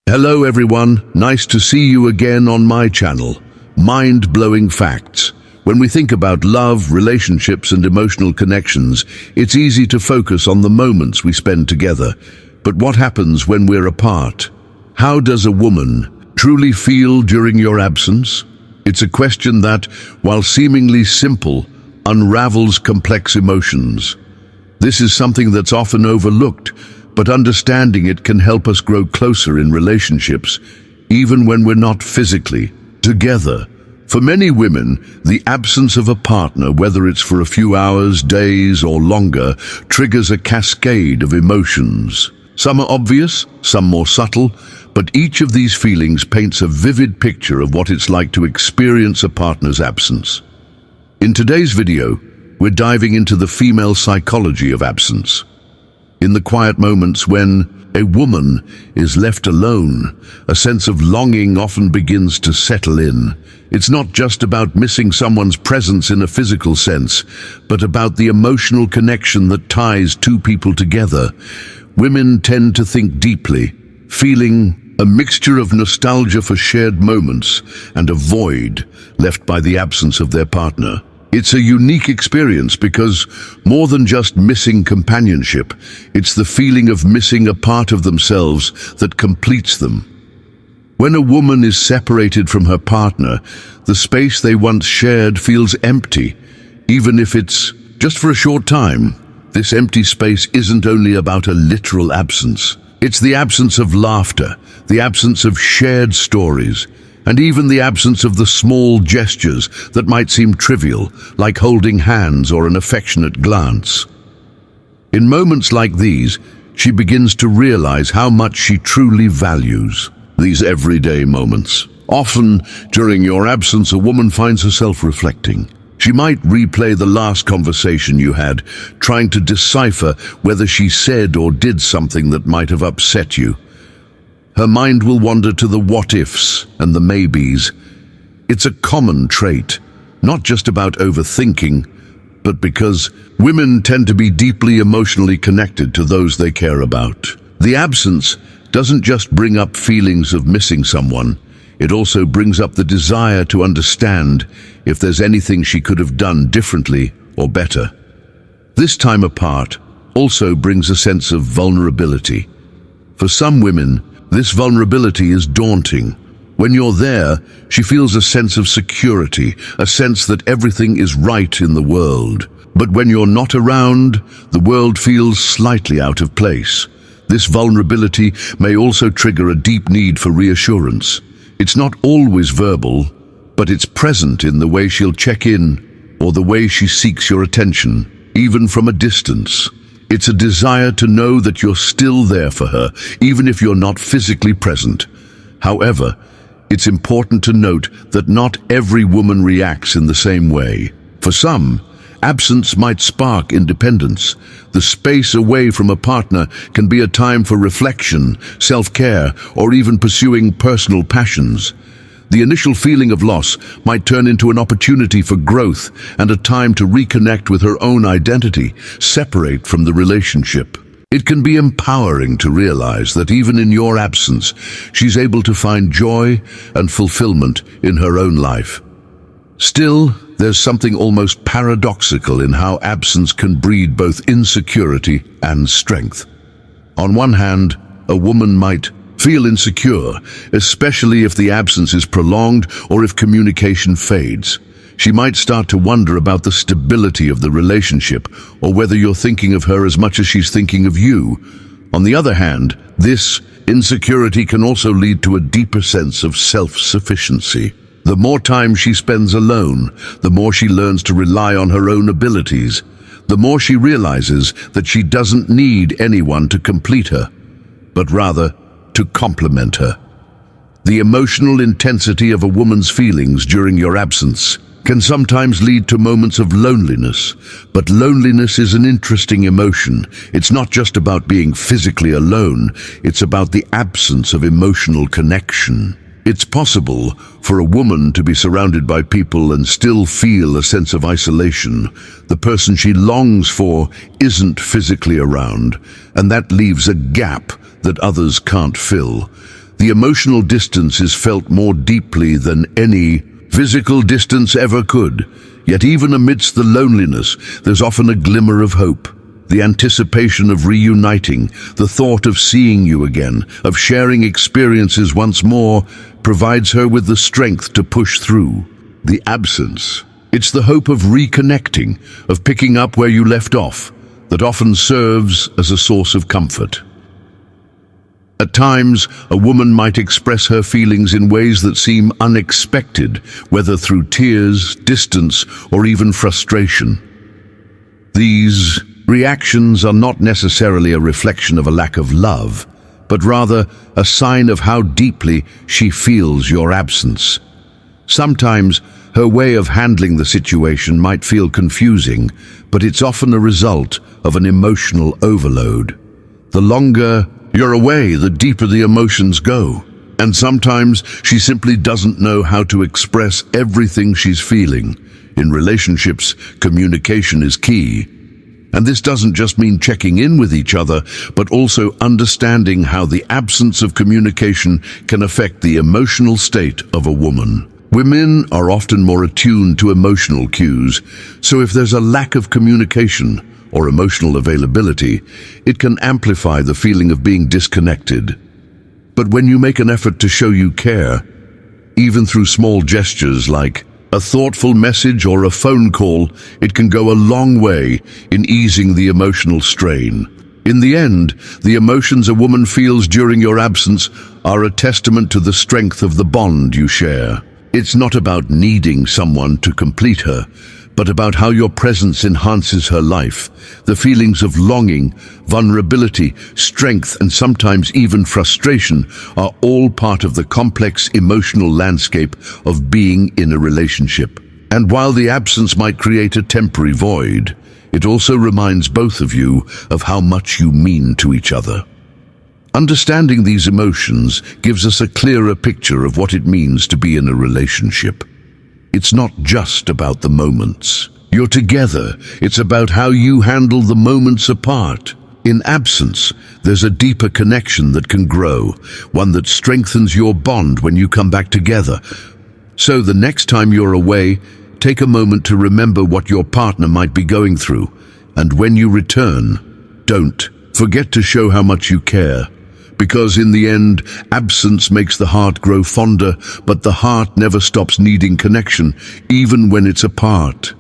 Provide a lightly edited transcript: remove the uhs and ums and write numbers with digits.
Hello everyone, nice to see you again on my channel, Mind-Blowing Facts. When we think about love, relationships and emotional connections, it's easy to focus on the moments we spend together. But what happens when we're apart? How does a woman truly feel during your absence? It's a question that, while seemingly simple, unravels complex emotions. This is something that's often overlooked, but understanding it can help us grow closer in relationships, even when we're not physically together. For many women, the absence of a partner, whether it's for a few hours, days, or longer, triggers a cascade of emotions. Some are obvious, some more subtle, but each of these feelings paints a vivid picture of what it's like to experience a partner's absence. In today's video, we're diving into the female psychology of absence. In the quiet moments when a woman is left alone, a sense of longing often begins to settle in. It's not just about missing someone's presence in a physical sense, but about the emotional connection that ties two people together. Women tend to think deeply, feeling a mixture of nostalgia for shared moments and a void left by the absence of their partner. It's a unique experience because, more than just missing companionship, it's the feeling of missing a part of themselves that completes them. When a woman is separated from her partner, the space they once shared feels empty, even if it's just for a short time. This empty space isn't only about a literal absence. It's the absence of laughter, the absence of shared stories, and even the absence of the small gestures that might seem trivial, like holding hands or an affectionate glance. In moments like these, she begins to realize how much she truly values these everyday moments. Often, during your absence, a woman finds herself reflecting. She might replay the last conversation you had, trying to decipher whether she said or did something that might have upset you. Her mind will wander to the what-ifs and the maybes. It's a common trait, not just about overthinking, but because women tend to be deeply emotionally connected to those they care about. The absence doesn't just bring up feelings of missing someone, it also brings up the desire to understand if there's anything she could have done differently or better. This time apart also brings a sense of vulnerability. For some women, this vulnerability is daunting. When you're there, she feels a sense of security, a sense that everything is right in the world. But when you're not around, the world feels slightly out of place. This vulnerability may also trigger a deep need for reassurance. It's not always verbal, but it's present in the way she'll check in or the way she seeks your attention, even from a distance. It's a desire to know that you're still there for her, even if you're not physically present. However, it's important to note that not every woman reacts in the same way. For some, absence might spark independence. The space away from a partner can be a time for reflection, self-care, or even pursuing personal passions. The initial feeling of loss might turn into an opportunity for growth and a time to reconnect with her own identity, separate from the relationship. It can be empowering to realize that even in your absence, she's able to find joy and fulfillment in her own life. Still, there's something almost paradoxical in how absence can breed both insecurity and strength. On one hand, a woman might feel insecure, especially if the absence is prolonged or if communication fades. She might start to wonder about the stability of the relationship or whether you're thinking of her as much as she's thinking of you. On the other hand, this insecurity can also lead to a deeper sense of self-sufficiency. The more time she spends alone, the more she learns to rely on her own abilities. The more she realizes that she doesn't need anyone to complete her, but rather to complement her. The emotional intensity of a woman's feelings during your absence can sometimes lead to moments of loneliness, but loneliness is an interesting emotion. It's not just about being physically alone, it's about the absence of emotional connection. It's possible for a woman to be surrounded by people and still feel a sense of isolation. The person she longs for isn't physically around, and that leaves a gap that others can't fill. The emotional distance is felt more deeply than any physical distance ever could. Yet even amidst the loneliness, there's often a glimmer of hope. The anticipation of reuniting, the thought of seeing you again, of sharing experiences once more, provides her with the strength to push through. The absence, it's the hope of reconnecting, of picking up where you left off, that often serves as a source of comfort. At times, a woman might express her feelings in ways that seem unexpected, whether through tears, distance, or even frustration. These reactions are not necessarily a reflection of a lack of love, but rather a sign of how deeply she feels your absence. Sometimes, her way of handling the situation might feel confusing, but it's often a result of an emotional overload. The longer you're away, the deeper the emotions go. And sometimes she simply doesn't know how to express everything she's feeling. In relationships, communication is key. And this doesn't just mean checking in with each other, but also understanding how the absence of communication can affect the emotional state of a woman. Women are often more attuned to emotional cues, so if there's a lack of communication or emotional availability, it can amplify the feeling of being disconnected. But when you make an effort to show you care, even through small gestures like a thoughtful message or a phone call, it can go a long way in easing the emotional strain. In the end, the emotions a woman feels during your absence are a testament to the strength of the bond you share. It's not about needing someone to complete her, but about how your presence enhances her life. The feelings of longing, vulnerability, strength, and sometimes even frustration are all part of the complex emotional landscape of being in a relationship. And while the absence might create a temporary void, it also reminds both of you of how much you mean to each other. Understanding these emotions gives us a clearer picture of what it means to be in a relationship. It's not just about the moments you're together, it's about how you handle the moments apart. In absence, there's a deeper connection that can grow, one that strengthens your bond when you come back together. So the next time you're away, take a moment to remember what your partner might be going through. And when you return, don't forget to show how much you care. Because in the end, absence makes the heart grow fonder, but the heart never stops needing connection, even when it's apart.